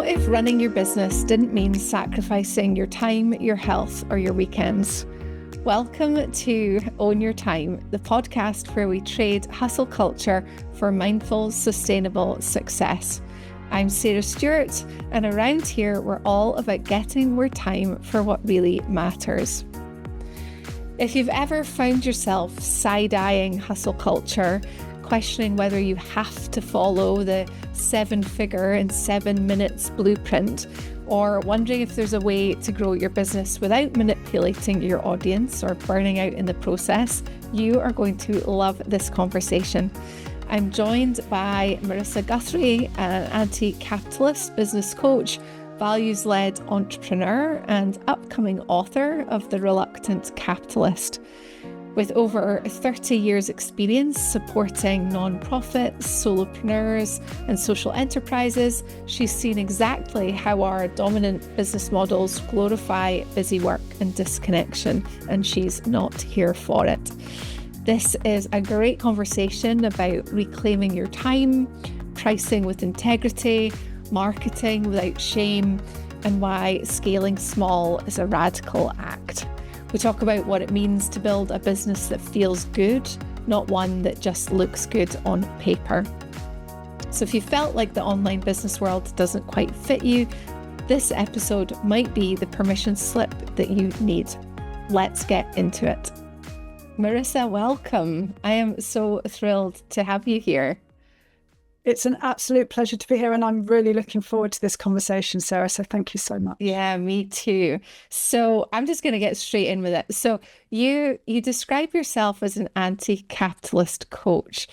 What if running your business didn't mean sacrificing your time, your health, or your weekends? Welcome to Own Your Time, the podcast where we trade hustle culture for mindful, sustainable success. I'm Sarah Stewart, and around here we're all about getting more time for what really matters. If you've ever found yourself side-eyeing hustle culture, questioning whether you have to follow the 7-figure in 7 minutes blueprint, or wondering if there's a way to grow your business without manipulating your audience or burning out in the process, you are going to love this conversation. I'm joined by Marissa Guthrie, an anti-capitalist business coach, values-led entrepreneur, and upcoming author of The Reluctant Capitalist. With over 30 years experience supporting non-profits, solopreneurs and social enterprises, she's seen exactly how our dominant business models glorify busy work and disconnection, and she's not here for it. This is a great conversation about reclaiming your time, pricing with integrity, marketing without shame, and why scaling small is a radical act. We talk about what it means to build a business that feels good, not one that just looks good on paper. So if you felt like the online business world doesn't quite fit you, this episode might be the permission slip that you need. Let's get into it. Marissa, welcome. I am so thrilled to have you here. It's an absolute pleasure to be here, and I'm really looking forward to this conversation, Sarah. So thank you so much. Yeah, me too. So I'm just going to get straight in with it. So you describe yourself as an anti-capitalist coach.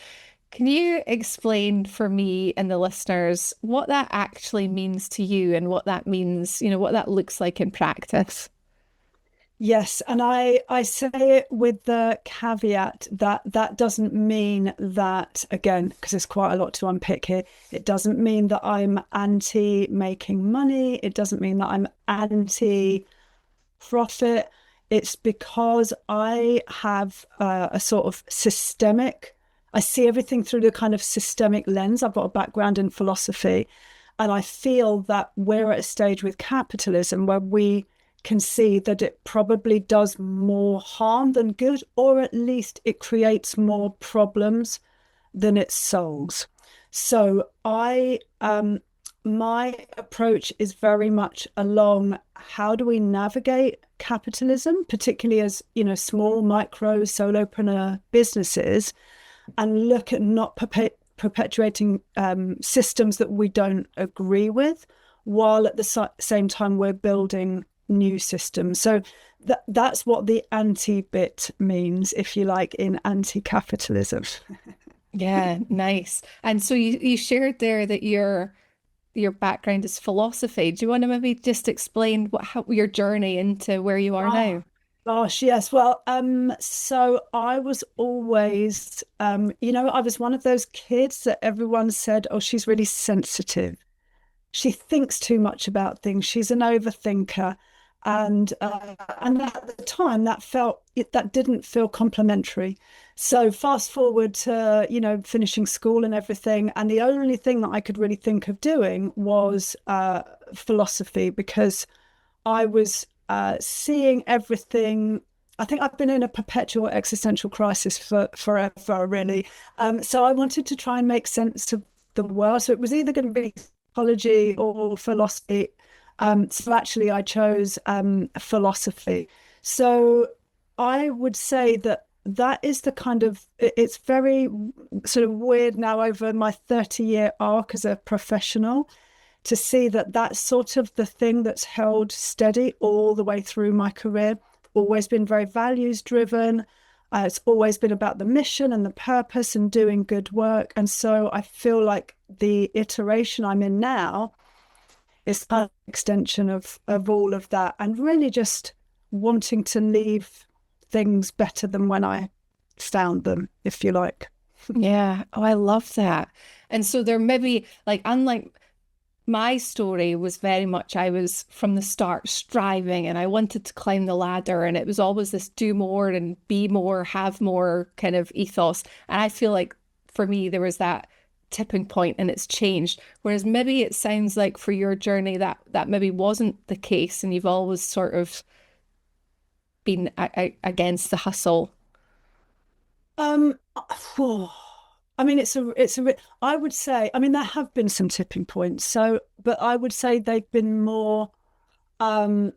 Can you explain for me and the listeners what that actually means to you and what that means, what that looks like in practice? Yes, and I say it with the caveat that that doesn't mean that, again, because there's quite a lot to unpick here, it doesn't mean that I'm anti-making money. It doesn't mean that I'm anti-profit. It's because I have a sort of systemic, I see everything through the kind of systemic lens. I've got a background in philosophy, and I feel that we're at a stage with capitalism where we can see that it probably does more harm than good, or at least it creates more problems than it solves. So my approach is very much along how do we navigate capitalism, particularly as small, micro, solopreneur businesses, and look at not perpetuating systems that we don't agree with, while at the same time we're building new systems. So that's what the anti-bit means, if you like, in anti-capitalism. Yeah, nice. And so you shared there that your background is philosophy. Do you want to maybe just explain how your journey into where you are now? Gosh, yes. Well, so I was always, I was one of those kids that everyone said, oh, she's really sensitive. She thinks too much about things. She's an overthinker. And at the time that didn't feel complimentary. So fast forward to, finishing school and everything. And the only thing that I could really think of doing was philosophy, because I was seeing everything. I think I've been in a perpetual existential crisis for forever, really. So I wanted to try and make sense of the world. So it was either going to be psychology or philosophy. So actually I chose philosophy. So I would say that is the kind of, it's very sort of weird now over my 30-year arc as a professional to see that that's sort of the thing that's held steady all the way through my career. Always been very values driven. It's always been about the mission and the purpose and doing good work. And so I feel like the iteration I'm in now is an extension of all of that, and really just wanting to leave things better than when I found them, if you like. Yeah. Oh, I love that. And so there may be, like, unlike my story was very much, I was from the start striving and I wanted to climb the ladder, and it was always this do more and be more, have more kind of ethos. And I feel like for me, there was that tipping point and it's changed. Whereas maybe it sounds like for your journey that maybe wasn't the case, and you've always sort of been against the hustle. Um, phew. I mean, I would say, I mean, there have been some tipping points. So, but I would say they've been more, um,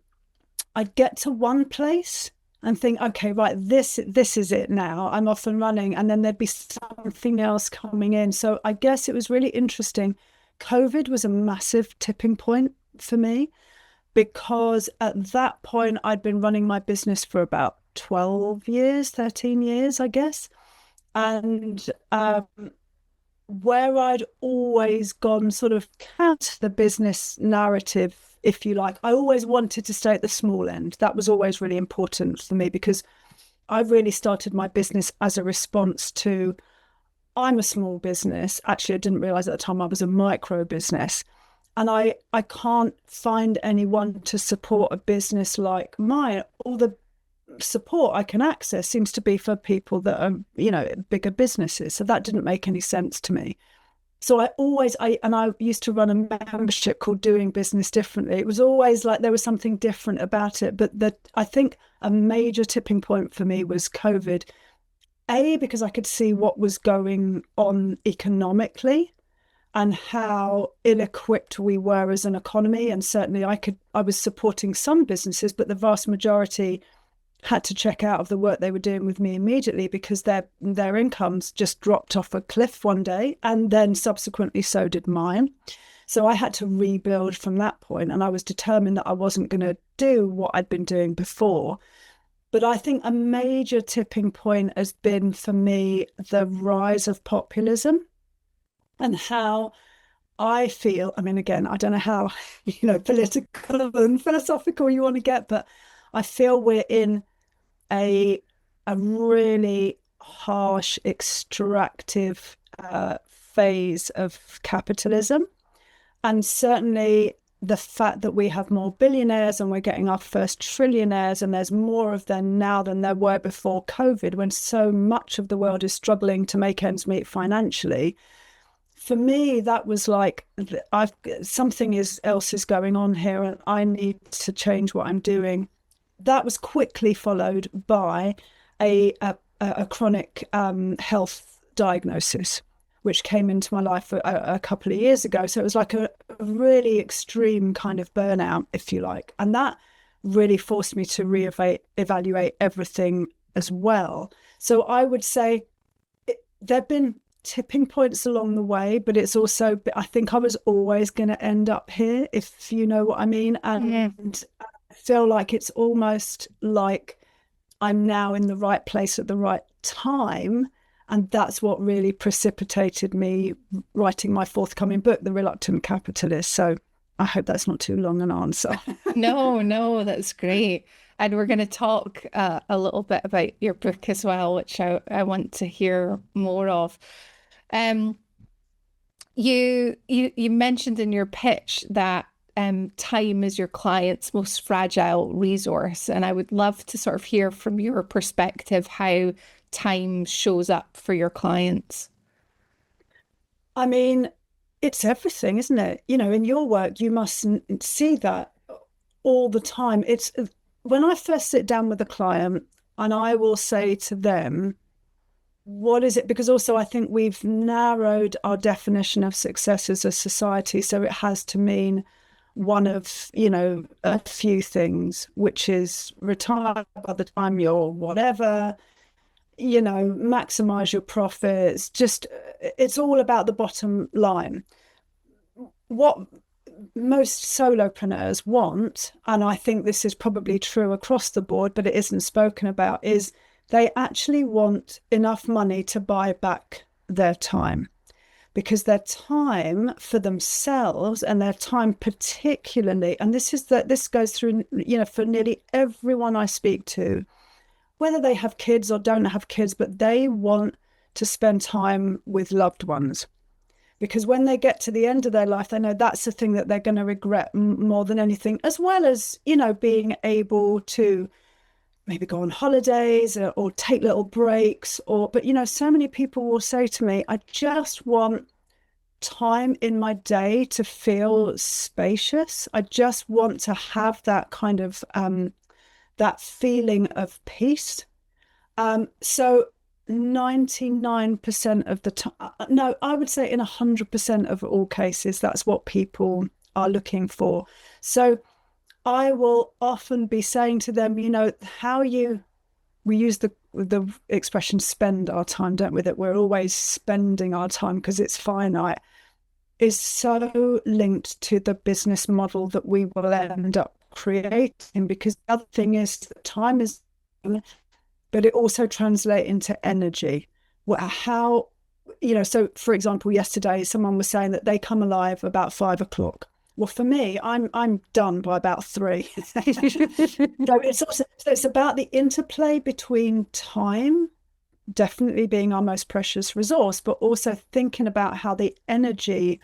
I'd get to one place and think, okay, right, this is it now. I'm off and running, and then there'd be something else coming in. So I guess it was really interesting. COVID was a massive tipping point for me because at that point I'd been running my business for about 12 years, 13 years, I guess. And where I'd always gone sort of counter the business narrative, if you like, I always wanted to stay at the small end. That was always really important for me because I really started my business as a response to, I'm a small business. Actually, I didn't realize at the time I was a micro business. And I can't find anyone to support a business like mine. All the support I can access seems to be for people that are, bigger businesses. So that didn't make any sense to me. So I used to run a membership called Doing Business Differently. It was always like there was something different about it. But I think a major tipping point for me was COVID. Because I could see what was going on economically and how ill-equipped we were as an economy. And certainly I was supporting some businesses, but the vast majority had to check out of the work they were doing with me immediately because their incomes just dropped off a cliff one day, and then subsequently so did mine. So I had to rebuild from that point, and I was determined that I wasn't going to do what I'd been doing before. But I think a major tipping point has been for me the rise of populism and how I feel, I mean, again, I don't know how, political and philosophical you want to get, but I feel we're in a really harsh, extractive phase of capitalism. And certainly the fact that we have more billionaires and we're getting our first trillionaires, and there's more of them now than there were before COVID, when so much of the world is struggling to make ends meet financially. For me, that was like, something else is going on here, and I need to change what I'm doing. That was quickly followed by a chronic health diagnosis, which came into my life a couple of years ago. So it was like a really extreme kind of burnout, if you like. And that really forced me to reevaluate everything as well. So I would say there have been tipping points along the way, but it's also, I think I was always going to end up here, if you know what I mean. And I feel like it's almost like I'm now in the right place at the right time. And that's what really precipitated me writing my forthcoming book, The Reluctant Capitalist. So I hope that's not too long an answer. No, that's great. And we're going to talk a little bit about your book as well, which I want to hear more of. You mentioned in your pitch that time is your client's most fragile resource, and I would love to sort of hear from your perspective how time shows up for your clients. I mean, it's everything, isn't it? In your work, you must see that all the time. It's when I first sit down with a client and I will say to them, what is it? Because also I think we've narrowed our definition of success as a society. So it has to mean one of, a few things, which is retire by the time you're whatever, maximize your profits. Just, it's all about the bottom line. What most solopreneurs want, and I think this is probably true across the board, but it isn't spoken about, is they actually want enough money to buy back their time, because their time for themselves, and their time particularly, and this goes through, for nearly everyone I speak to, whether they have kids or don't have kids, but they want to spend time with loved ones. Because when they get to the end of their life, they know that's the thing that they're going to regret more than anything, as well as, being able to maybe go on holidays or take little breaks. But, so many people will say to me, I just want time in my day to feel spacious. I just want to have that kind of that feeling of peace. So 99% of the time, no, I would say in 100% of all cases, that's what people are looking for. So I will often be saying to them, we use the expression spend our time, don't we? That we're always spending our time because it's finite, is so linked to the business model that we will end up creating. Because the other thing is that time is, but it also translates into energy. How, so for example, yesterday someone was saying that they come alive about 5 o'clock. Well, for me, I'm done by about 3. So it's about the interplay between time definitely being our most precious resource, but also thinking about how the energy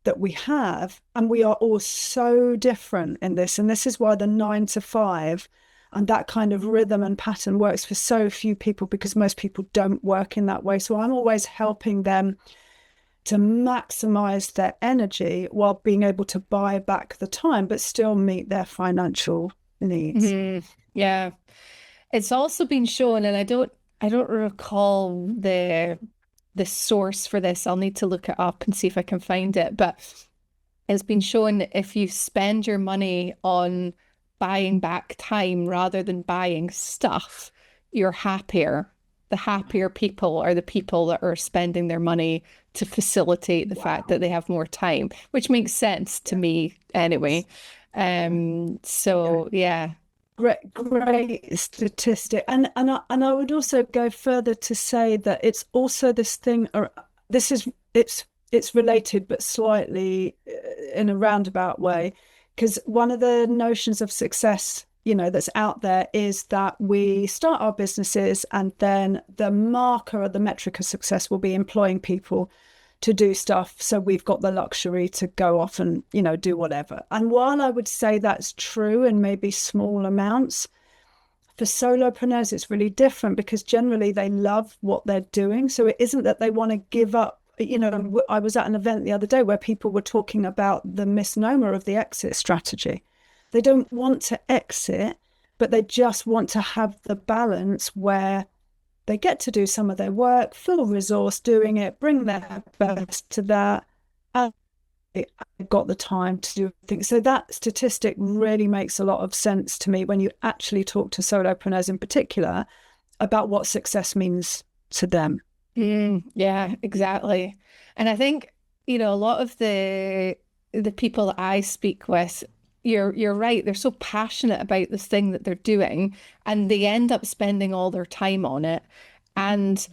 that we have, and we are all so different in this, and this is why the 9 to 5 and that kind of rhythm and pattern works for so few people, because most people don't work in that way. So I'm always helping them to maximize their energy while being able to buy back the time, but still meet their financial needs. Yeah. It's also been shown, and I don't recall the source for this. I'll need to look it up and see if I can find it. But it's been shown that if you spend your money on buying back time rather than buying stuff, you're happier. The happier people are the people that are spending their money to facilitate the fact that they have more time, which makes sense to me anyway. So yeah. Great statistic, and I would also go further to say that it's also this thing, or it's related but slightly in a roundabout way, because one of the notions of success, that's out there, is that we start our businesses and then the marker or the metric of success will be employing people to do stuff. So we've got the luxury to go off and, do whatever. And while I would say that's true in maybe small amounts, for solopreneurs, it's really different, because generally they love what they're doing. So it isn't that they want to give up. I was at an event the other day where people were talking about the misnomer of the exit strategy. They don't want to exit, but they just want to have the balance where they get to do some of their work, full resource doing it, bring their best to that, and they've got the time to do things. So that statistic really makes a lot of sense to me when you actually talk to solopreneurs in particular about what success means to them. Yeah, exactly. And I think, a lot of the people that I speak with, you're right, they're so passionate about this thing that they're doing, and they end up spending all their time on it, and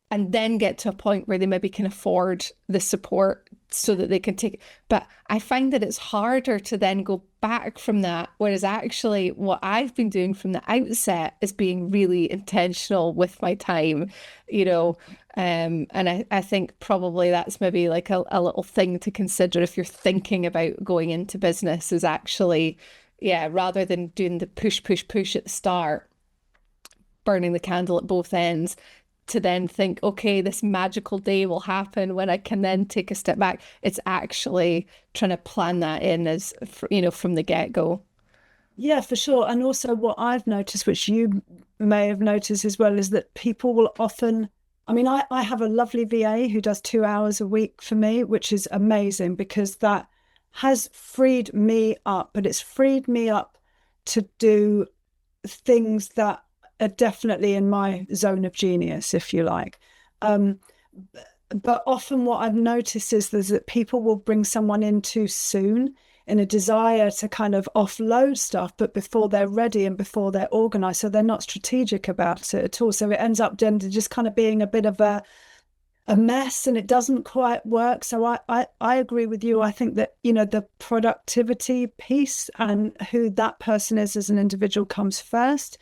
then get to a point where they maybe can afford the support so that they can take it. But I find that it's harder to then go back from that. Whereas actually what I've been doing from the outset is being really intentional with my time, and I think probably that's maybe like a little thing to consider if you're thinking about going into business, is actually, yeah, rather than doing the push, push, push at the start, burning the candle at both ends, to then think, okay, this magical day will happen when I can then take a step back. It's actually trying to plan that in as, from the get-go. Yeah, for sure. And also what I've noticed, which you may have noticed as well, is that people will often, I have a lovely VA who does 2 hours a week for me, which is amazing, because that has freed me up, but it's freed me up to do things that are definitely in my zone of genius, if you like. But often what I've noticed is that people will bring someone in too soon in a desire to kind of offload stuff, but before they're ready and before they're organized. So they're not strategic about it at all. So it ends up just kind of being a bit of a mess, and it doesn't quite work. So I agree with you. I think that, the productivity piece and who that person is as an individual comes first.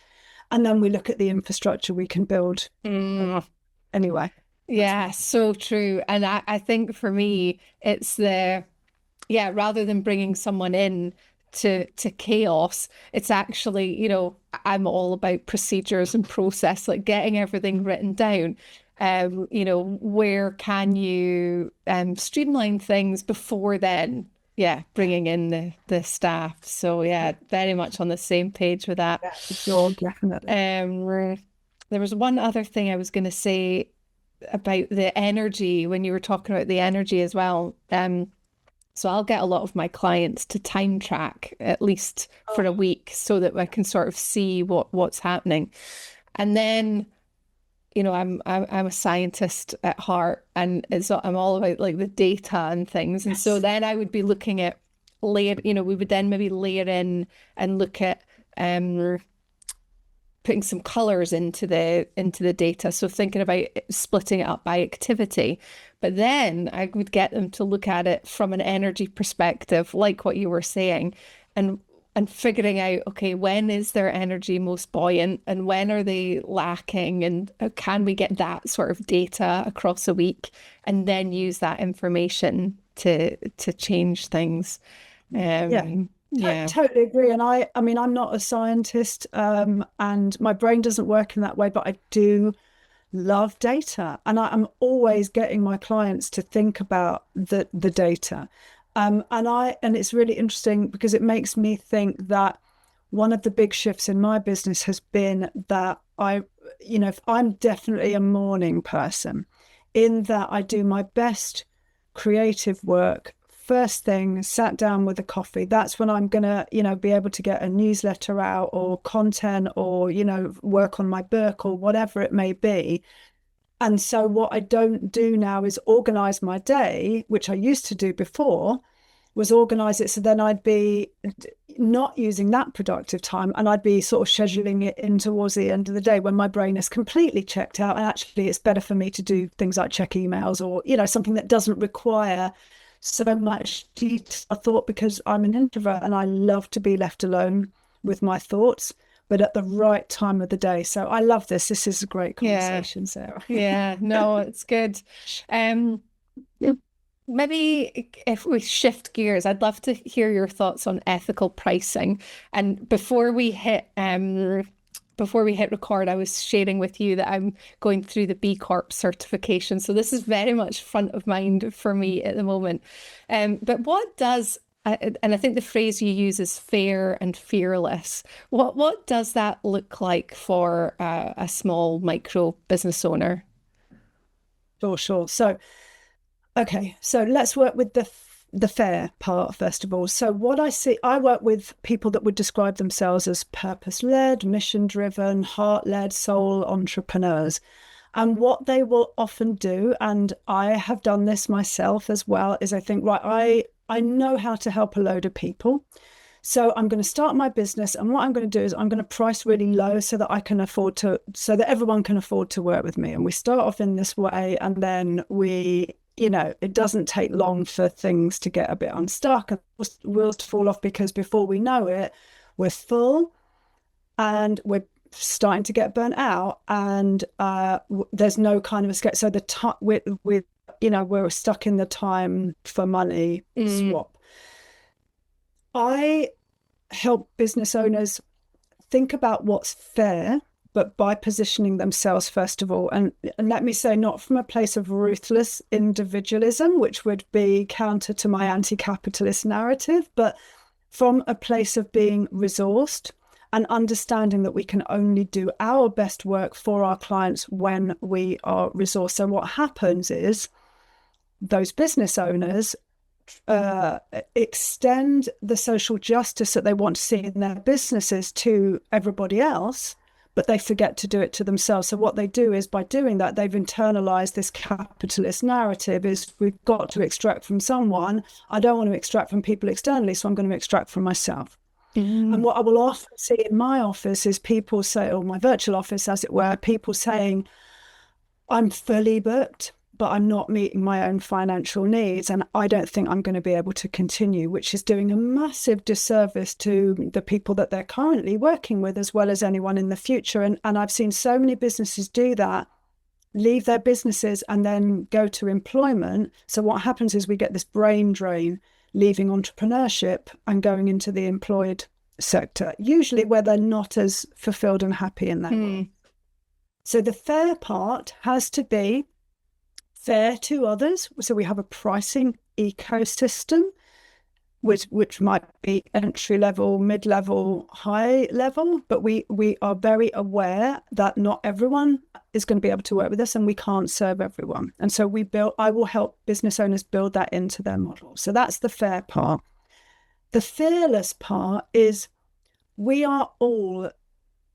And then we look at the infrastructure we can build. Anyway. Yeah, so true. And I think for me, it's rather than bringing someone in to chaos, it's actually, I'm all about procedures and process, like getting everything written down. You know, where can you streamline things before then? Yeah, bringing in the staff. So yeah, very much on the same page with that. Yeah, for sure, definitely. There was one other thing I was going to say about the energy when you were talking about the energy as well. So I'll get a lot of my clients to time track at least for a week so that I can sort of see what's happening. And then, you know, I'm a scientist at heart, and I'm all about like the data and things. And so then I would be looking at we would then maybe layer in and look at putting some colors into the data. So thinking about splitting it up by activity. But then I would get them to look at it from an energy perspective, like what you were saying, and figuring out, okay, when is their energy most buoyant and when are they lacking, and can we get that sort of data across a week and then use that information to change things. Yeah, totally agree. And I mean, I'm not a scientist, and my brain doesn't work in that way, but I do love data, and I'm always getting my clients to think about the data. And it's really interesting because it makes me think that one of the big shifts in my business has been that if I'm definitely a morning person, in that I do my best creative work first thing, sat down with a coffee. That's when I'm gonna, be able to get a newsletter out or content or, work on my book or whatever it may be. And so what I don't do now is organize my day, which I used to do before, was organize it so then I'd be not using that productive time, and I'd be sort of scheduling it in towards the end of the day when my brain is completely checked out. And actually it's better for me to do things like check emails or, something that doesn't require so much detailed thought, because I'm an introvert and I love to be left alone with my thoughts, but at the right time of the day. So I love this. This is a great conversation, Sarah. Yeah, no, it's good. Maybe if we shift gears, I'd love to hear your thoughts on ethical pricing. And before we hit record, I was sharing with you that I'm going through the B Corp certification. So this is very much front of mind for me at the moment. But what does, and I think the phrase you use is fair and fearless. What does that look like for a small micro business owner? Sure. So, okay, so let's work with the fair part first of all. So what I see, I work with people that would describe themselves as purpose-led, mission-driven, heart-led, soul entrepreneurs. And what they will often do, and I have done this myself as well, is I think, right, I know how to help a load of people. So I'm going to start my business, and what I'm going to do is I'm going to price really low so that so that everyone can afford to work with me. And we start off in this way, and then it doesn't take long for things to get a bit unstuck and wheels to fall off, because before we know it, we're full and we're starting to get burnt out, and there's no kind of escape. So we're stuck in the time for money swap. I help business owners think about what's fair, but by positioning themselves first of all. And let me say, not from a place of ruthless individualism, which would be counter to my anti-capitalist narrative, but from a place of being resourced and understanding that we can only do our best work for our clients when we are resourced. So what happens is those business owners extend the social justice that they want to see in their businesses to everybody else, but they forget to do it to themselves. So what they do is, by doing that, they've internalized this capitalist narrative is we've got to extract from someone. I don't want to extract from people externally, so I'm going to extract from myself. And what I will often see in my office is people say, or my virtual office, as it were, people saying, I'm fully booked, but I'm not meeting my own financial needs, and I don't think I'm going to be able to continue, which is doing a massive disservice to the people that they're currently working with, as well as anyone in the future. And I've seen so many businesses do that, leave their businesses and then go to employment. So what happens is we get this brain drain, leaving entrepreneurship and going into the employed sector, usually where they're not as fulfilled and happy in that world. So the fair part has to be fair to others. So we have a pricing ecosystem, which might be entry level, mid level, high level, but we are very aware that not everyone is going to be able to work with us, and we can't serve everyone. And so I will help business owners build that into their model. So that's the fair part. The fearless part is we are all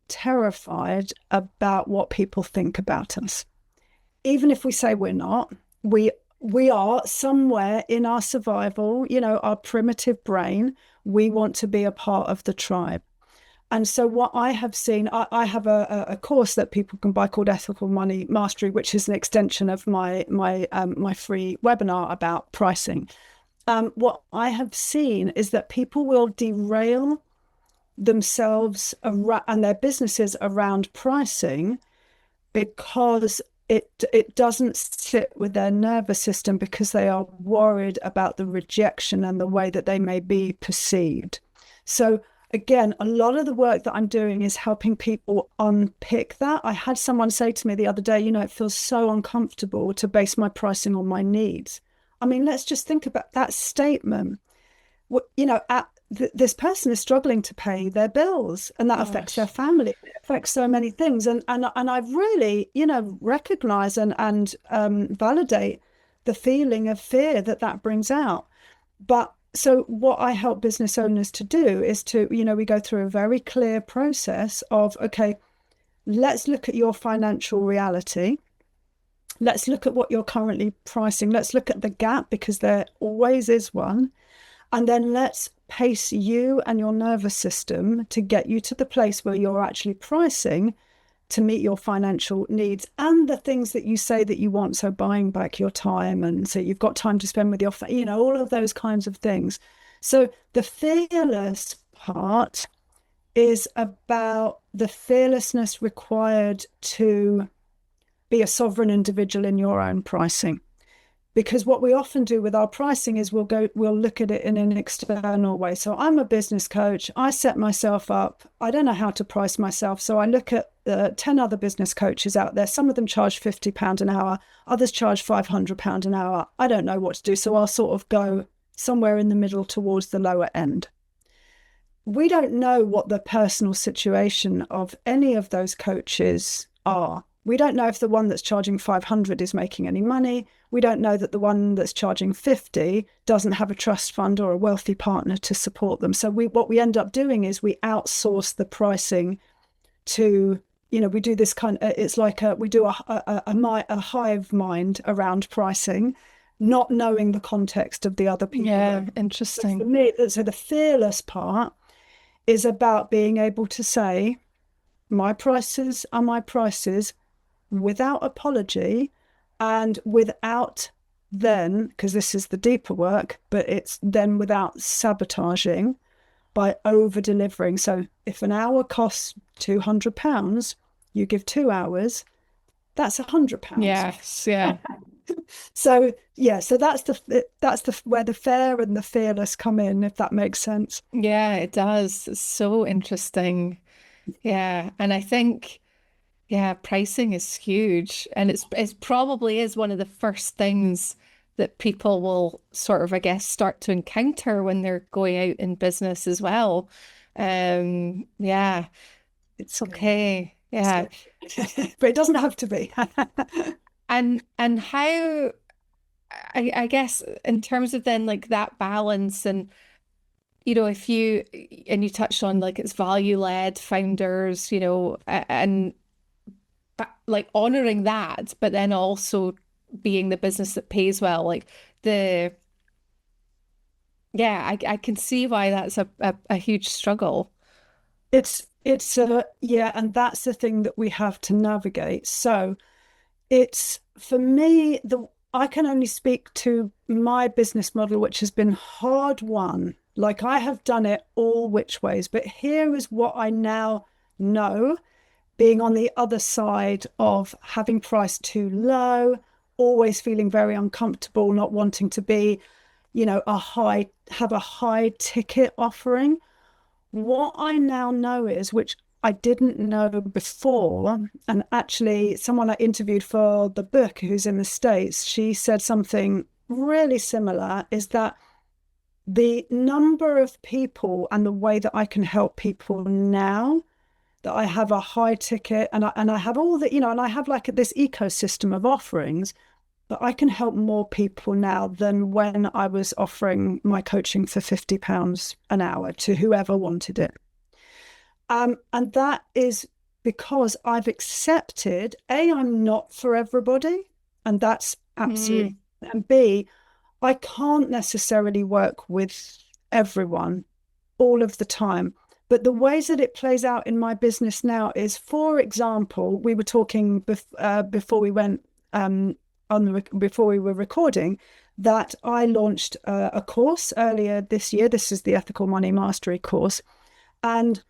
terrified about what people think about us. Even if we say we're not, we are somewhere in our survival, our primitive brain, we want to be a part of the tribe. And so what I have seen, I have a course that people can buy called Ethical Money Mastery, which is an extension of my free webinar about pricing. What I have seen is that people will derail themselves and their businesses around pricing because it doesn't sit with their nervous system, because they are worried about the rejection and the way that they may be perceived. So again, a lot of the work that I'm doing is helping people unpick that. I had someone say to me the other day, it feels so uncomfortable to base my pricing on my needs. I mean, let's just think about that statement. This person is struggling to pay their bills, and that affects their family. It affects so many things. And I really, recognize and validate the feeling of fear that brings out. But so what I help business owners to do is to, we go through a very clear process of, okay, let's look at your financial reality. Let's look at what you're currently pricing. Let's look at the gap, because there always is one. And then let's pace you and your nervous system to get you to the place where you're actually pricing to meet your financial needs and the things that you say that you want. So buying back your time, and so you've got time to spend with your, all of those kinds of things. So the fearless part is about the fearlessness required to be a sovereign individual in your own pricing. Because what we often do with our pricing is we'll look at it in an external way. So I'm a business coach. I set myself up. I don't know how to price myself. So I look at 10 other business coaches out there. Some of them charge £50 an hour. Others charge £500 an hour. I don't know what to do. So I'll sort of go somewhere in the middle towards the lower end. We don't know what the personal situation of any of those coaches are. We don't know if the one that's charging 500 is making any money. We don't know that the one that's charging 50 doesn't have a trust fund or a wealthy partner to support them. So what we end up doing is we outsource the pricing to, we do this it's like we do a hive mind around pricing, not knowing the context of the other people. Yeah, interesting. So for me, so the fearless part is about being able to say, my prices are my prices, without apology, and without then, because this is the deeper work, but it's then without sabotaging by over delivering. So if an hour costs £200, you give 2 hours, that's £100. Yes, yeah. So that's where the fair and the fearless come in, if that makes sense. Yeah, it does. It's so interesting. Yeah, and I think, yeah, pricing is huge, and it's probably is one of the first things that people will sort of, I guess, start to encounter when they're going out in business as well. Yeah, it's okay. Yeah. But it doesn't have to be. And how, I guess, in terms of then like that balance, and if you touched on like it's value-led founders, and like honoring that, but then also being the business that pays well, like I can see why that's a huge struggle. It's and that's the thing that we have to navigate. So it's, for me, I can only speak to my business model, which has been hard won. Like, I have done it all which ways, but here is what I now know, being on the other side of having priced too low, always feeling very uncomfortable, not wanting to be, have a high ticket offering. What I now know is, which I didn't know before. And actually, someone I interviewed for the book who's in the States, she said something really similar, is that the number of people and the way that I can help people now, that I have a high ticket and I have all the, and I have like this ecosystem of offerings, but I can help more people now than when I was offering my coaching for £50 an hour to whoever wanted it. And that is because I've accepted, A, I'm not for everybody, and that's absolutely, and B, I can't necessarily work with everyone all of the time. But the ways that it plays out in my business now is, for example, we were talking before we went before we were recording, that I launched a course earlier this year. This is the Ethical Money Mastery course. And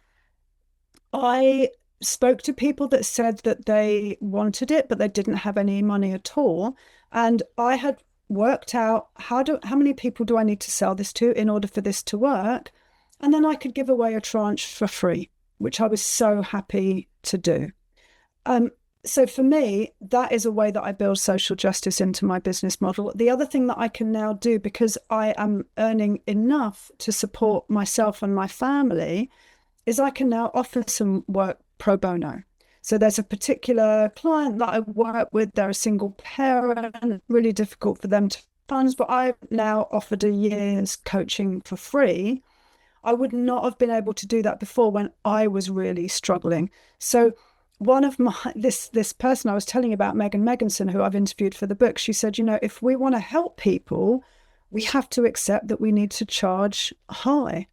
I spoke to people that said that they wanted it, but they didn't have any money at all. And I had worked out how many people do I need to sell this to in order for this to work? And then I could give away a tranche for free, which I was so happy to do. So for me, that is a way that I build social justice into my business model. The other thing that I can now do, because I am earning enough to support myself and my family, is I can now offer some work pro bono. So there's a particular client that I work with, they're a single parent, really difficult for them to fund, but I've now offered a year's coaching for free. I would not have been able to do that before when I was really struggling. So one of this person I was telling you about, Megan Meganson, who I've interviewed for the book, she said, if we want to help people, we have to accept that we need to charge high.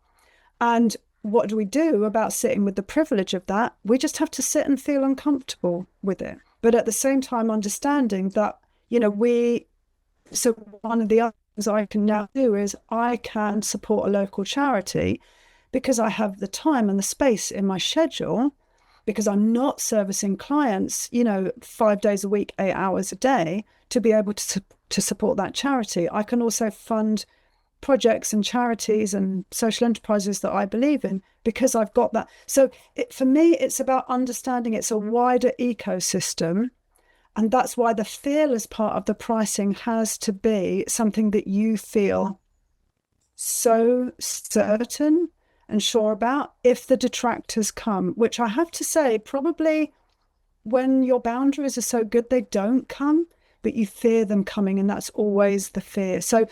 And what do we do about sitting with the privilege of that? We just have to sit and feel uncomfortable with it. But at the same time, understanding that, so one of the other things I can now do is I can support a local charity because I have the time and the space in my schedule, because I'm not servicing clients, 5 days a week, 8 hours a day, to be able to support that charity. I can also fund projects and charities and social enterprises that I believe in because I've got that. So for me, it's about understanding it's a wider ecosystem. And that's why the fearless part of the pricing has to be something that you feel so certain and sure about. If the detractors come, which I have to say, probably when your boundaries are so good, they don't come, but you fear them coming, and that's always the fear. So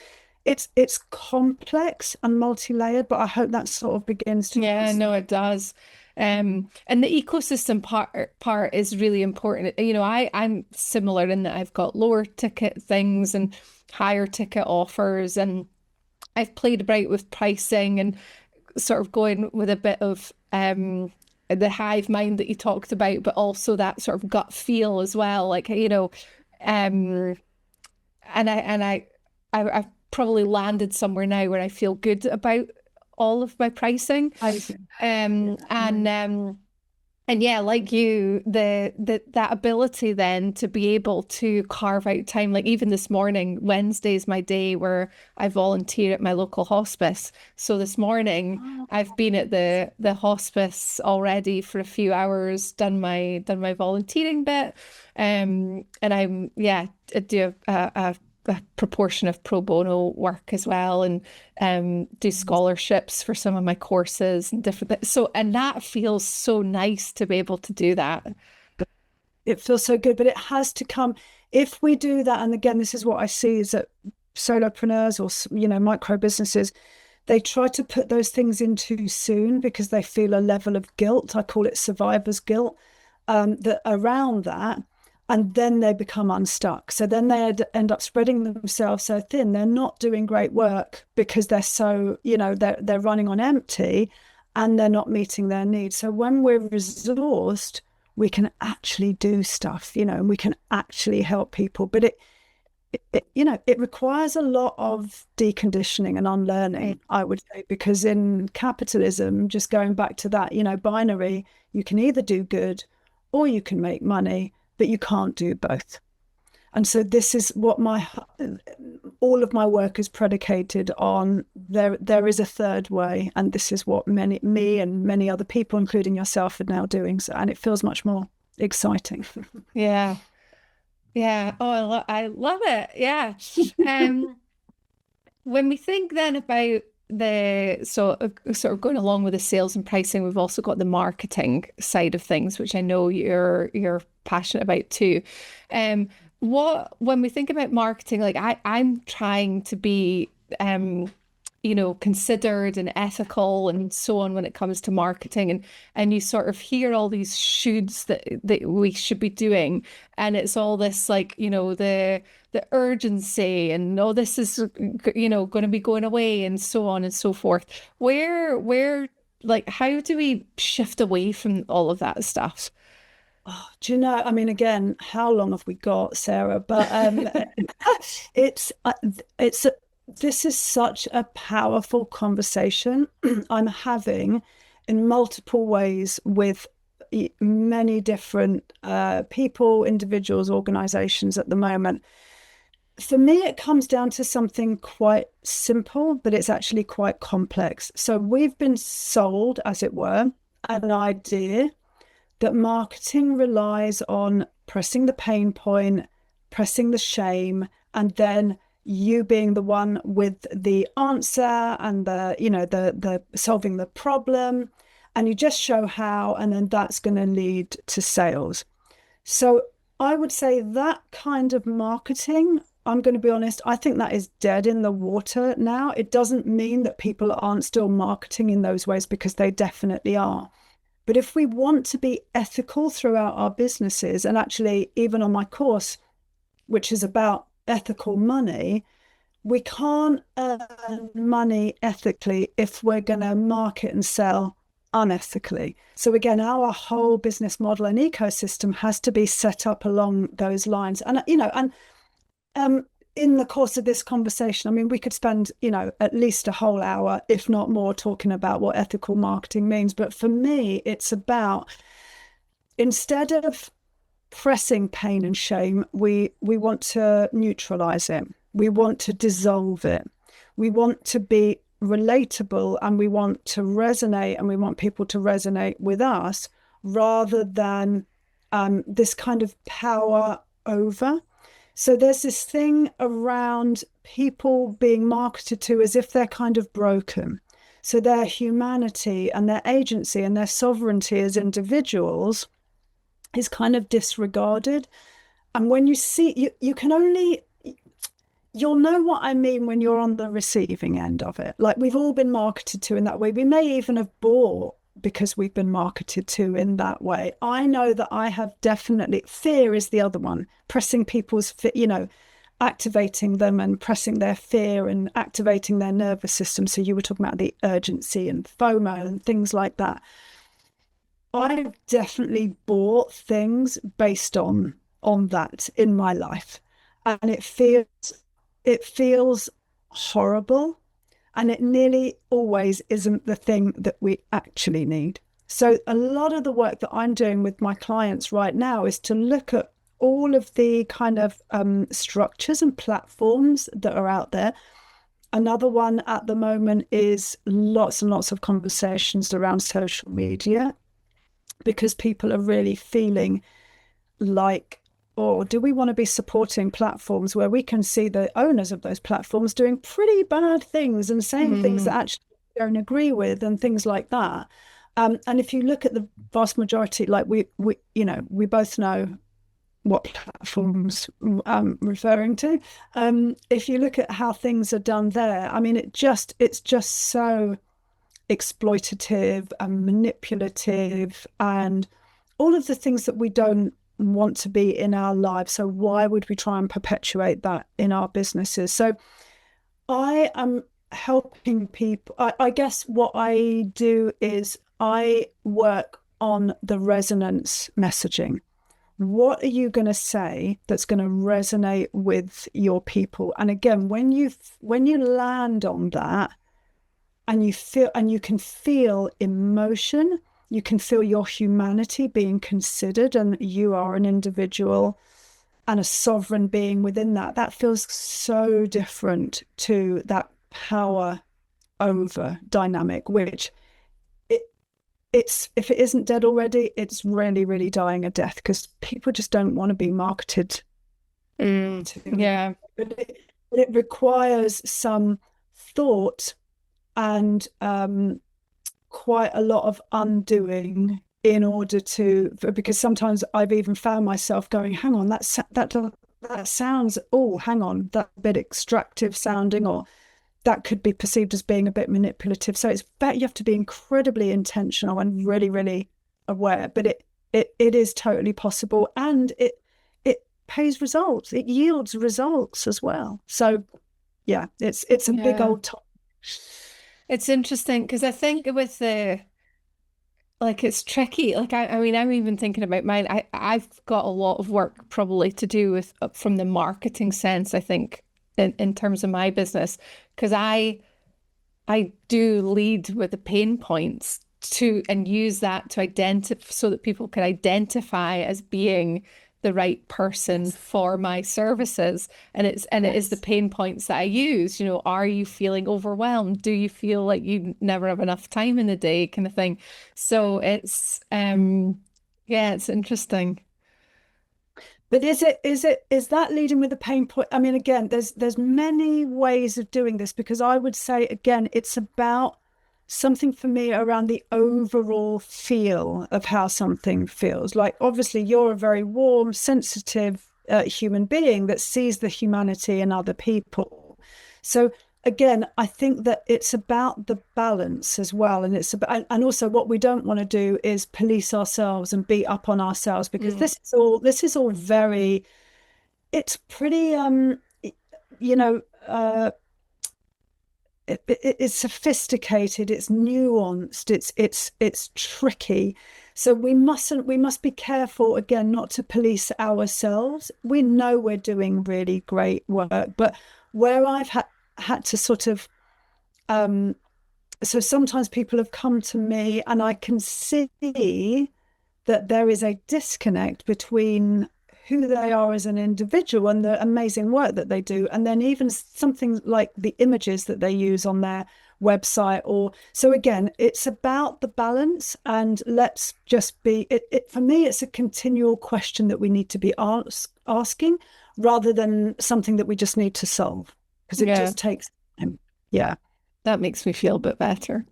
it's complex and multi-layered, but I hope that sort of begins to. Yeah, no, it does. And the ecosystem part is really important. I'm similar in that I've got lower ticket things and higher ticket offers, and I've played about with pricing and sort of going with a bit of the hive mind that you talked about, but also that sort of gut feel as well. Like, and I've probably landed somewhere now where I feel good about all of my pricing. And yeah, like you, that ability then to be able to carve out time, like even this morning, Wednesday is my day where I volunteer at my local hospice. So this morning I've been at the hospice already for a few hours, done my volunteering bit. And I do a proportion of pro bono work as well, and do scholarships for some of my courses and different things. So, and that feels so nice to be able to do that. It feels so good, but it has to come. If we do that, and again, this is what I see is that solopreneurs or, micro businesses, they try to put those things in too soon because they feel a level of guilt. I call it survivor's guilt, that around that. And then they become unstuck. So then they end up spreading themselves so thin. They're not doing great work because they're so, they're running on empty and they're not meeting their needs. So when we're resourced, we can actually do stuff, and we can actually help people. But it requires a lot of deconditioning and unlearning, I would say, because in capitalism, just going back to that, binary, you can either do good or you can make money, but you can't do both. And so this is what all of my work is predicated on there is a third way, and this is what me and many other people, including yourself, are now doing. So, and it feels much more exciting. Yeah. Yeah. Oh, I love it. Yeah. Um, when we think then about the sort of going along with the sales and pricing, we've also got the marketing side of things, which I know you're passionate about too. What when we think about marketing, like I'm trying to be considered and ethical and so on when it comes to marketing, and you sort of hear all these shoulds that we should be doing, and it's all this like, the urgency and oh, this is going to be going away and so on and so forth. Where like how do we shift away from all of that stuff? Oh, do you know? I mean, again, how long have we got, Sarah? But it's it's this is such a powerful conversation I'm having in multiple ways with many different people, individuals, organizations at the moment. For me, it comes down to something quite simple, but it's actually quite complex. So we've been sold, as it were, an idea that marketing relies on pressing the pain point, pressing the shame, and then you being the one with the answer and the solving the problem, and you just show how, and then that's going to lead to sales. So I would say that kind of marketing, I'm going to be honest, I think that is dead in the water now. It doesn't mean that people aren't still marketing in those ways, because they definitely are. But if we want to be ethical throughout our businesses, and actually even on my course, which is about ethical money, we can't earn money ethically if we're going to market and sell unethically. So again, our whole business model and ecosystem has to be set up along those lines. And in the course of this conversation, I mean, we could spend, at least a whole hour, if not more, talking about what ethical marketing means. But for me, it's about, instead of pressing pain and shame, we want to neutralize it. We want to dissolve it. We want to be relatable, and we want to resonate, and we want people to resonate with us, rather than this kind of power over. So there's this thing around people being marketed to as if they're kind of broken. So their humanity and their agency and their sovereignty as individuals is kind of disregarded. And when you see, you can only, you'll know what I mean when you're on the receiving end of it. Like, we've all been marketed to in that way. We may even have bought because we've been marketed to in that way. I know that I have definitely, fear is the other one, pressing people's, activating them and pressing their fear and activating their nervous system. So you were talking about the urgency and FOMO and things like that. I've definitely bought things based on that in my life, and it feels horrible. And it nearly always isn't the thing that we actually need. So a lot of the work that I'm doing with my clients right now is to look at all of the kind of structures and platforms that are out there. Another one at the moment is lots and lots of conversations around social media, because people are really feeling like, or do we want to be supporting platforms where we can see the owners of those platforms doing pretty bad things and saying things that actually we don't agree with, and things like that? And if you look at the vast majority, like we both know what platforms I'm referring to. If you look at how things are done there, I mean, it's just so exploitative and manipulative, and all of the things that we don't want to be in our lives. So why would we try and perpetuate that in our businesses? So I am helping people. I guess what I do is I work on the resonance messaging. What are you going to say that's going to resonate with your people? And again, when you land on that, and you can feel emotion, you can feel your humanity being considered, and you are an individual, and a sovereign being within that, that feels so different to that power over dynamic, which it's if it isn't dead already, it's really, really dying a death, because people just don't want to be marketed to. Yeah. But it requires some thought and quite a lot of undoing in order to, because sometimes I've even found myself going, hang on, that sounds, oh, hang on, that bit extractive sounding, or that could be perceived as being a bit manipulative. So it's that you have to be incredibly intentional and really, really aware. But it is totally possible, and it pays results. It yields results as well. So yeah, it's a big old topic. It's interesting because I think with it's tricky. Like I mean, I'm even thinking about mine. I've got a lot of work probably to do with from the marketing sense, I think, in terms of my business, because I do lead with the pain points and use that to identify so that people can identify as being the right person for my services. And it is the pain points that I use. Are you feeling overwhelmed? Do you feel like you never have enough time in the day, kind of thing? So it's yeah, it's interesting. But is that leading with the pain point? I mean, again, there's many ways of doing this, because I would say, again, it's about something for me around the overall feel of how something feels. Like, obviously, you're a very warm, sensitive human being that sees the humanity in other people. So again, I think that it's about the balance as well. And it's about, and also what we don't want to do is police ourselves and beat up on ourselves, because this is all very, it's pretty, it's sophisticated, it's nuanced, it's tricky. So we must be careful, again, not to police ourselves. We know we're doing really great work, but where I've had to sort of so sometimes people have come to me and I can see that there is a disconnect between who they are as an individual and the amazing work that they do, and then even something like the images that they use on their website. Or so again, it's about the balance, and let's just be it for me, it's a continual question that we need to be asking, rather than something that we just need to solve, because it just takes time. Yeah, that makes me feel a bit better.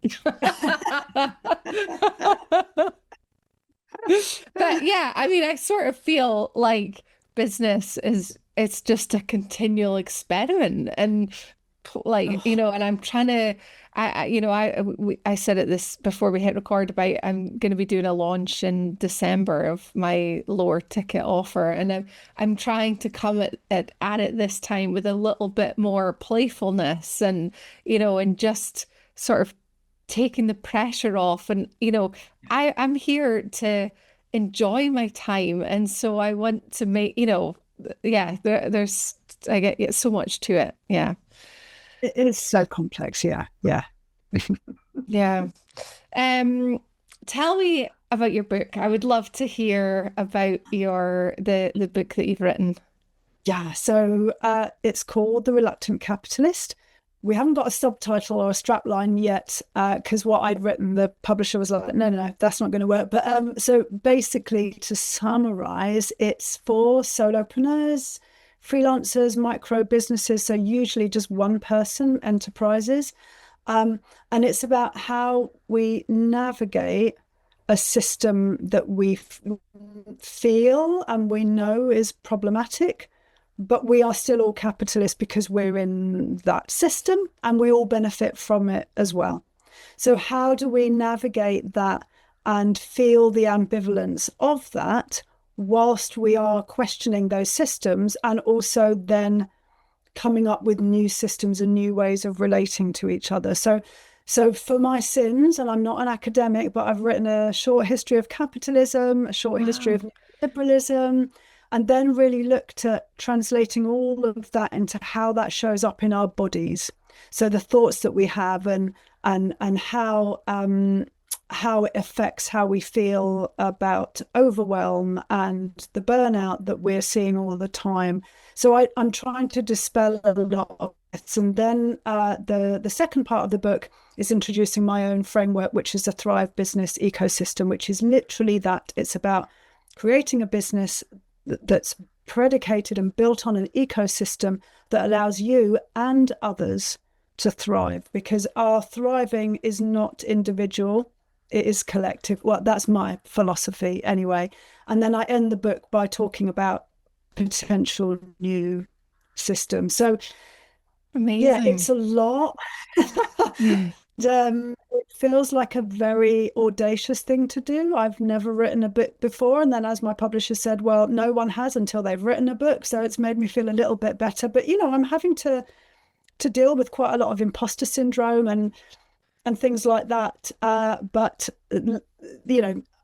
But yeah, I mean, I sort of feel like business it's just a continual experiment, and and I'm trying to, I said it this before we hit record about I'm going to be doing a launch in December of my lower ticket offer, and I'm trying to come at it this time with a little bit more playfulness, and and just sort of taking the pressure off. And I'm here to enjoy my time, and so I want to make there's I get so much to it. Yeah, it is so complex. Yeah. yeah. Tell me about your book. I would love to hear about the book that you've written. Yeah, so it's called The Reluctant Capitalist. We haven't got a subtitle or a strapline yet, because what I'd written, the publisher was like, no, that's not going to work. But so basically, to summarize, it's for solopreneurs, freelancers, micro businesses, so usually just one person enterprises. And it's about how we navigate a system that we feel and we know is problematic, but we are still all capitalists because we're in that system and we all benefit from it as well. So how do we navigate that and feel the ambivalence of that whilst we are questioning those systems, and also then coming up with new systems and new ways of relating to each other? So for my sins, and I'm not an academic, but I've written a short history of capitalism, a short history of liberalism, and then really looked at translating all of that into how that shows up in our bodies. So the thoughts that we have, and how how it affects how we feel about overwhelm and the burnout that we're seeing all the time. So I'm trying to dispel a lot of this. And then the second part of the book is introducing my own framework, which is a Thrive business ecosystem, which is literally that. It's about creating a business that's predicated and built on an ecosystem that allows you and others to thrive, because our thriving is not individual, it is collective. Well, that's my philosophy anyway. And then I end the book by talking about potential new systems. So yeah, Amazing. it's a lot. It feels like a very audacious thing to do. I've never written a book before. And then, as my publisher said, well, no one has until they've written a book. So it's made me feel a little bit better. But, I'm having to deal with quite a lot of imposter syndrome and things like that. But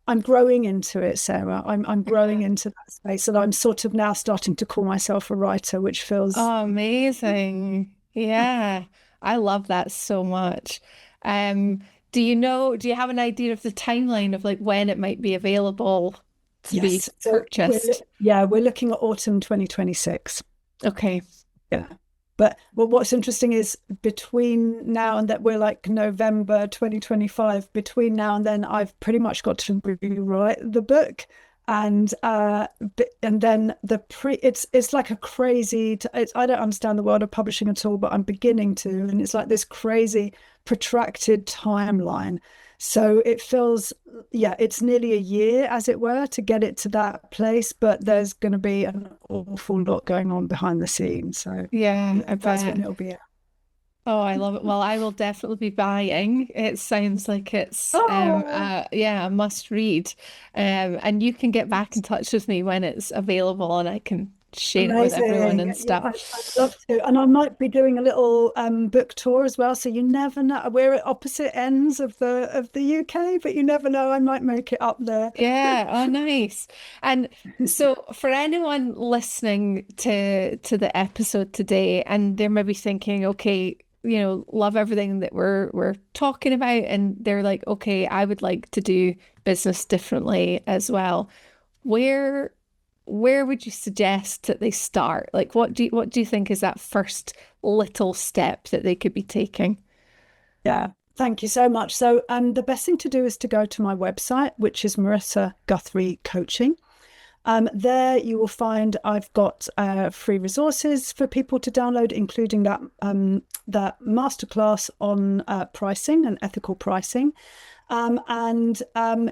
I'm growing into it, Sarah. I'm growing into that space, and I'm sort of now starting to call myself a writer, which feels Oh, amazing. Yeah, I love that so much. Um, do you have an idea of the timeline of like when it might be available to be yes. So purchased? we're looking at autumn 2026. Okay. Yeah. But what's interesting is between now and that, we're like November 2025. Between now and then, I've pretty much got to rewrite the book, and then it's like a crazy. I don't understand the world of publishing at all, but I'm beginning to, and it's like this crazy protracted timeline. So it feels, yeah, it's nearly a year, as it were, to get it to that place, but there's going to be an awful lot going on behind the scenes. So Yeah, yeah, I that's when bet. it'll be out. Oh, I love it. Well, I will definitely be buying. It sounds like it's Oh, yeah, a must read. And you can get back in touch with me when it's available and I can share it with everyone amazing. and Yeah, stuff. I'd love to. And I might be doing a little book tour as well. So you never know. We're at opposite ends of the UK, but you never know. I might make it up there. Yeah, oh nice. And so for anyone listening to the episode today and they're maybe thinking, okay, love everything that we're talking about and they're like, okay, I would like to do business differently as well. Where where would you suggest that they start? Like what do you think is that first little step that they could be taking? Yeah. Thank you so much. So the best thing to do is to go to my website, which is Marissa Guthrie Coaching. There you will find I've got free resources for people to download, including that masterclass on pricing and ethical pricing. And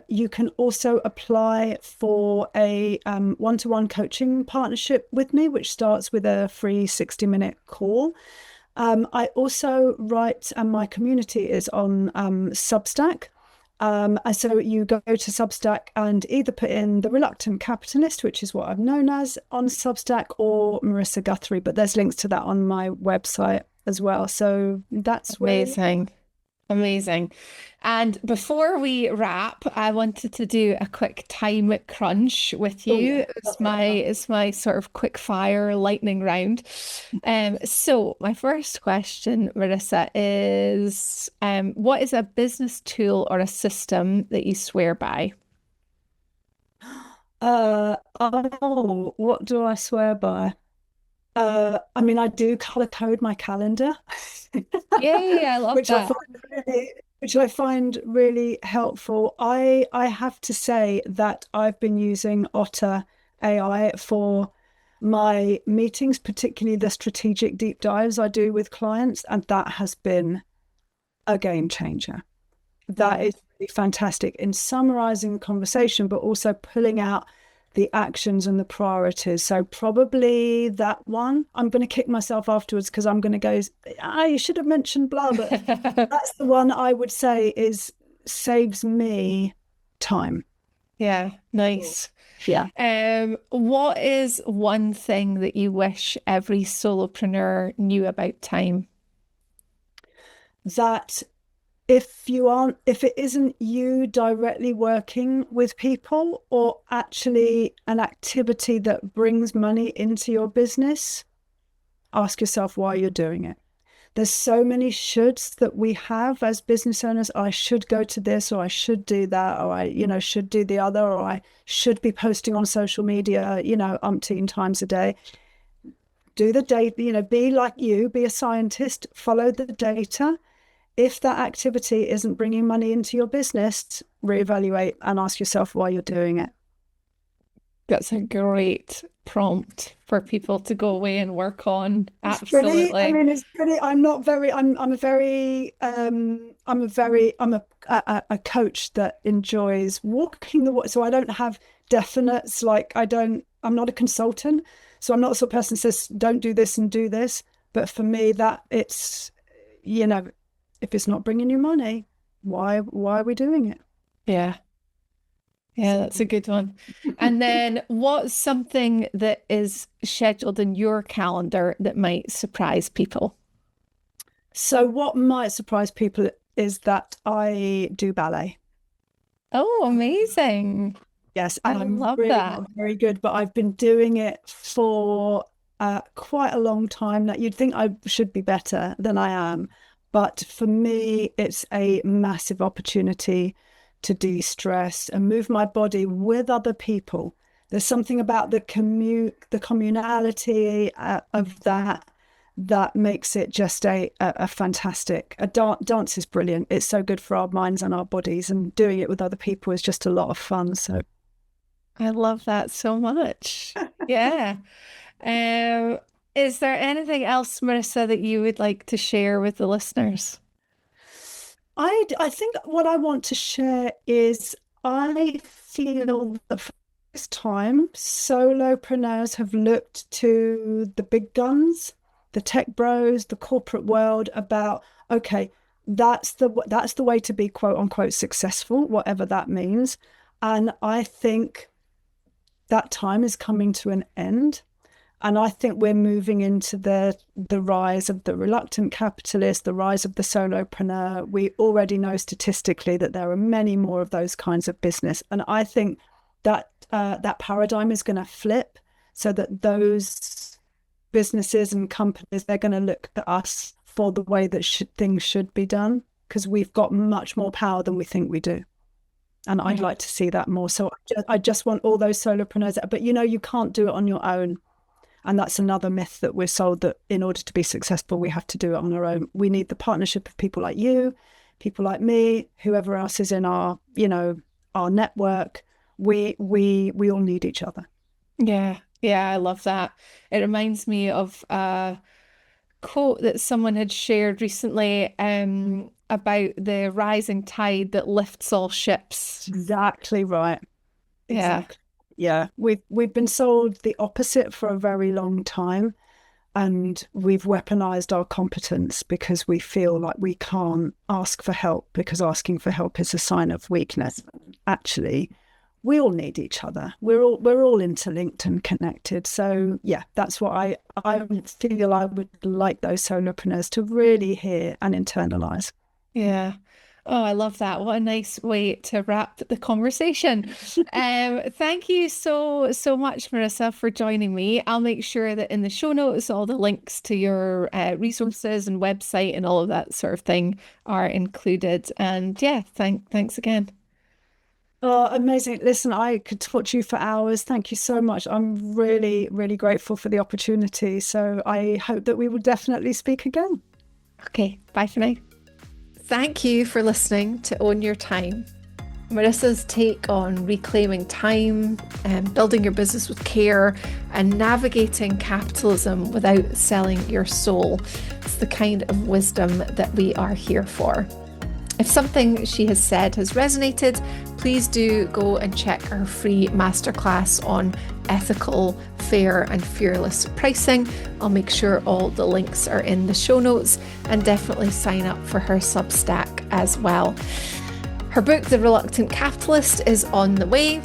you can also apply for a one-to-one coaching partnership with me, which starts with a free 60-minute call. I also write, and my community is on Substack. And so you go to Substack and either put in The Reluctant Capitalist, which is what I'm known as on Substack, or Marissa Guthrie, but there's links to that on my website as well. So that's where. Amazing. Amazing. And before we wrap, I wanted to do a quick time crunch with Oh, you. yeah, It's lovely. my sort of quick fire lightning round. So my first question, Marissa, is what is a business tool or a system that you swear by? What do I swear by? I mean, I do color code my calendar, Yay, I love which I that. find really helpful. I have to say that I've been using Otter AI for my meetings, particularly the strategic deep dives I do with clients, and that has been a game changer. That Yeah. is really fantastic in summarizing the conversation, but also pulling out the actions and the priorities. So probably that one. I'm going to kick myself afterwards because I'm going to go, you should have mentioned blah, but that's the one I would say is saves me time. Yeah, Cool. nice. Yeah. What is one thing that you wish every solopreneur knew about time? That if it isn't you directly working with people or actually an activity that brings money into your business, ask yourself why you're doing it. There's so many shoulds that we have as business owners. I should go to this, or I should do that, or I, should do the other, or I should be posting on social media, umpteen times a day. Do the data, be like you, be a scientist, follow the data. If that activity isn't bringing money into your business, reevaluate and ask yourself why you're doing it. That's a great prompt for people to go away and work on. Absolutely. It's pretty. I'm a coach that enjoys walking the walk. So I don't have definites. I'm not a consultant. So I'm not the sort of person that says, don't do this and do this. But for me, that it's, if it's not bringing you money, why are we doing it? Yeah. Yeah, that's a good one. And then what's something that is scheduled in your calendar that might surprise people? So what might surprise people is that I do ballet. Oh, amazing. Yes, I and I'm love really that. not very good, but I've been doing it for quite a long time now. You'd think I should be better than I am. But for me, it's a massive opportunity to de-stress and move my body with other people. There's something about the communality of that makes it just a fantastic. Dance is brilliant. It's so good for our minds and our bodies, and doing it with other people is just a lot of fun. So I love that so much. Yeah. Is there anything else, Marissa, that you would like to share with the listeners? I think what I want to share is I feel that for this time, solopreneurs have looked to the big guns, the tech bros, the corporate world about, okay, that's the way to be quote unquote successful, whatever that means. And I think that time is coming to an end. And I think we're moving into the rise of the reluctant capitalist, the rise of the solopreneur. We already know statistically that there are many more of those kinds of business. And I think that that paradigm is going to flip, so that those businesses and companies, they're going to look at us for the way that things should be done, because we've got much more power than we think we do. And I'd like to see that more. So I just want all those solopreneurs, but you can't do it on your own. And that's another myth that we're sold, that in order to be successful, we have to do it on our own. We need the partnership of people like you, people like me, whoever else is in our network. We all need each other. Yeah. Yeah, I love that. It reminds me of a quote that someone had shared recently about the rising tide that lifts all ships. Exactly right. Exactly. Yeah, we've been sold the opposite for a very long time, and we've weaponized our competence because we feel like we can't ask for help, because asking for help is a sign of weakness. Actually, we all need each other. We're all interlinked and connected. So yeah, that's what I feel I would like those solopreneurs to really hear and internalize. Yeah. Oh, I love that. What a nice way to wrap the conversation. Thank you so much, Marissa, for joining me. I'll make sure that in the show notes, all the links to your resources and website and all of that sort of thing are included. And yeah, thanks again. Oh, amazing. Listen, I could talk to you for hours. Thank you so much. I'm really, really grateful for the opportunity. So I hope that we will definitely speak again. Okay, bye for now. Thank you for listening to Own Your Time. Marissa's take on reclaiming time and building your business with care and navigating capitalism without selling your soul. It's the kind of wisdom that we are here for. If something she has said has resonated, please do go and check our free masterclass on ethical, fair and fearless pricing. I'll make sure all the links are in the show notes, and definitely sign up for her Substack as well. Her book, The Reluctant Capitalist, is on the way.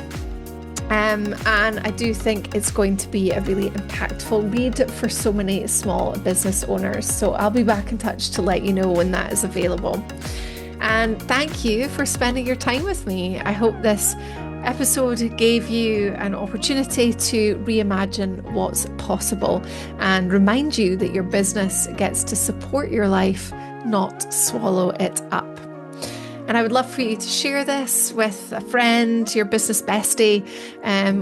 And I do think it's going to be a really impactful read for so many small business owners. So I'll be back in touch to let you know when that is available. And thank you for spending your time with me. I hope this episode gave you an opportunity to reimagine what's possible and remind you that your business gets to support your life, not swallow it up. And I would love for you to share this with a friend, your business bestie,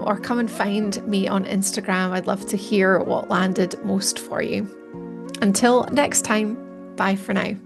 or come and find me on Instagram. I'd love to hear what landed most for you. Until next time, bye for now.